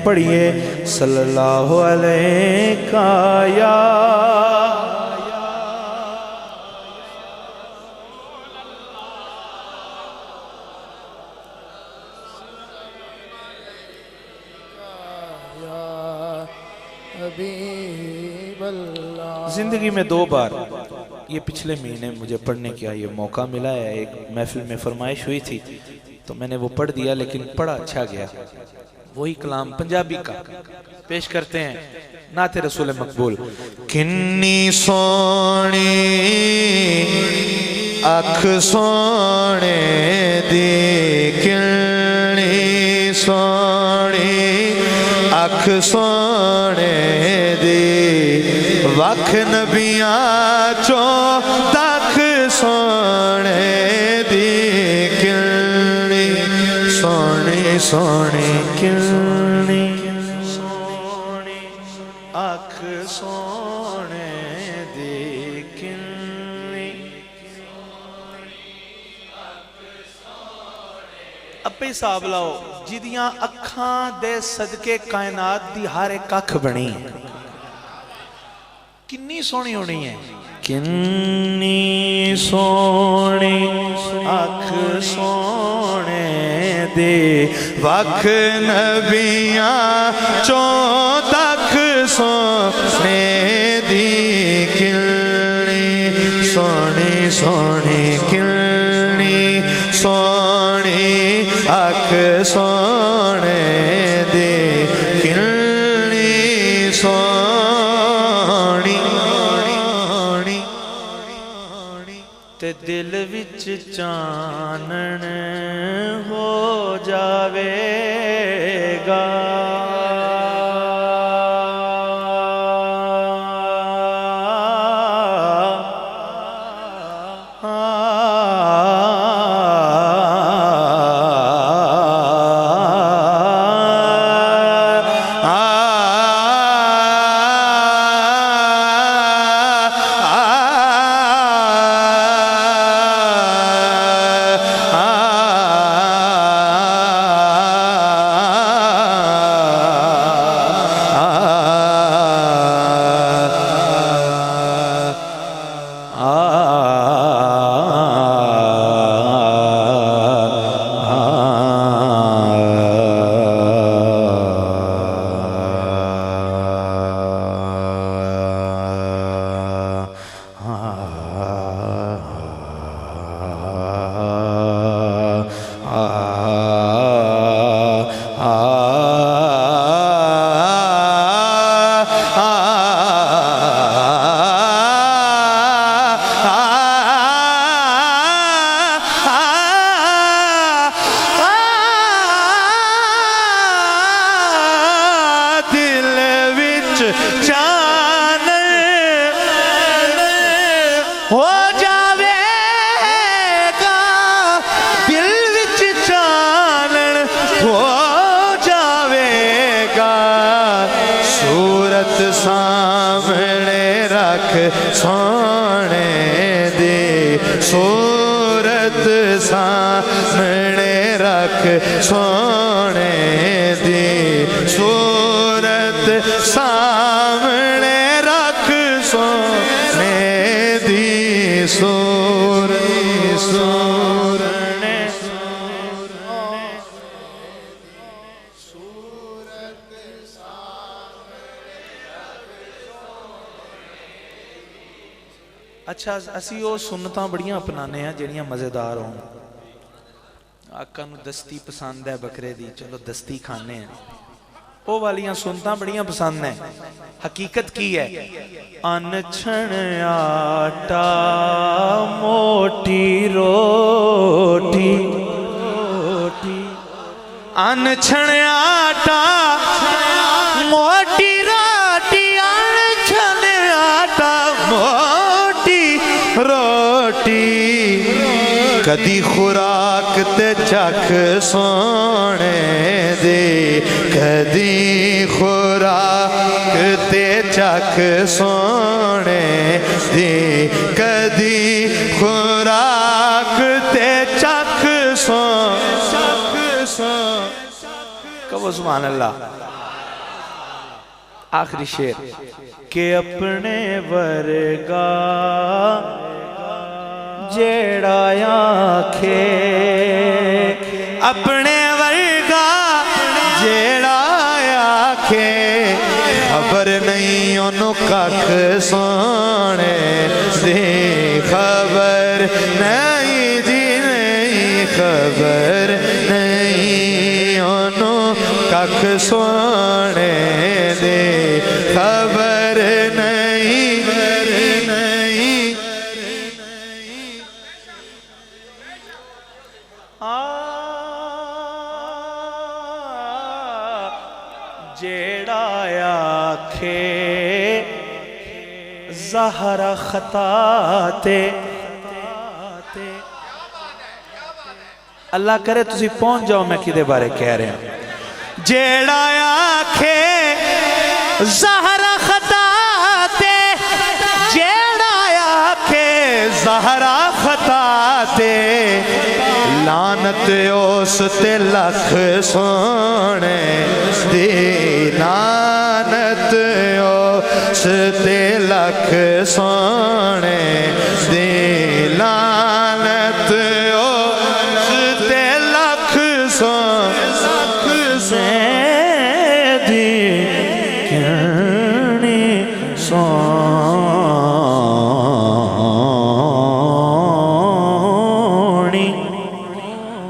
پڑھیے صلی اللہ علیہ یا زندگی میں 2 بار یہ پچھلے مہینے مجھے پڑھنے کا یہ موقع ملا ہے. ایک محفل میں فرمائش ہوئی تھی تو میں نے وہ پڑھ دیا, لیکن پڑھا اچھا گیا. وہی کلام پنجابی کا پیش کرتے ہیں, نعت رسول مقبول. کنی سونی اکھ سونے دی, کنی سونی اکھ سونے دی, وکھ نبیاں چوں تک سونے دی, کلنی سونی سونی کلنی سونی اکھ سونے دی, کلنی اپے حساب لاؤ جدیاں اکھاں دے صدقے کائنات دی ہر ایک اکھ بنی کنی سونی ہونی ہے. کنی سونی اکھ سونے دے, وکھ نبیاں چوں تک سونے دی, کلنی سونی سونی کلنی سونی اکھ سونے دے, کلنی سونی تے دل وچ چانن ہو جاوے گا. سامنے رکھ سونے دی, صورت سامنے رکھ سونے دی, صورت سامنے رکھ سونے دی, صورت سونے اچھا اسی وہ سنتاں بڑیاں اپنانے ہیں جڑیاں مزیدار ہوں. آقا نو دستی پسند ہے بکرے دی, چلو دستی کھانے ہیں. وہ والیاں سنتاں بڑیاں پسند ہیں. حقیقت کی ہے, ان چھن آٹا موٹی روٹی, ان چھن آٹا موٹی روٹی, ان چھن آٹا موٹی روٹی, کدی خوراک تے چکھ سونے دے, کدی خوراک تے چکھ سونے دے, کدی خوراک تے چکھ سونے. کہو سبحان اللہ. آخری شعر کہ اپنے ورگا جیڑا آکھے اپنے ورگا جیڑا آکھے خبر نہیں انہوں کک سونے دی خبر نہیں جی نہیں خبر نہیں انہوں کک سونے دی خبر نہیں جیڑا آکھے ظاہر خطا تے اللہ کرے تسی پہنچ جاؤ میں کدے بارے کہہ رہے ہیں جیڑا آکھے ظاہر خطا تے جیڑا آکھے ظاہر خطا تے لعنت اس تے لکھ سونے دی لعنت اس تے لکھ سونے دی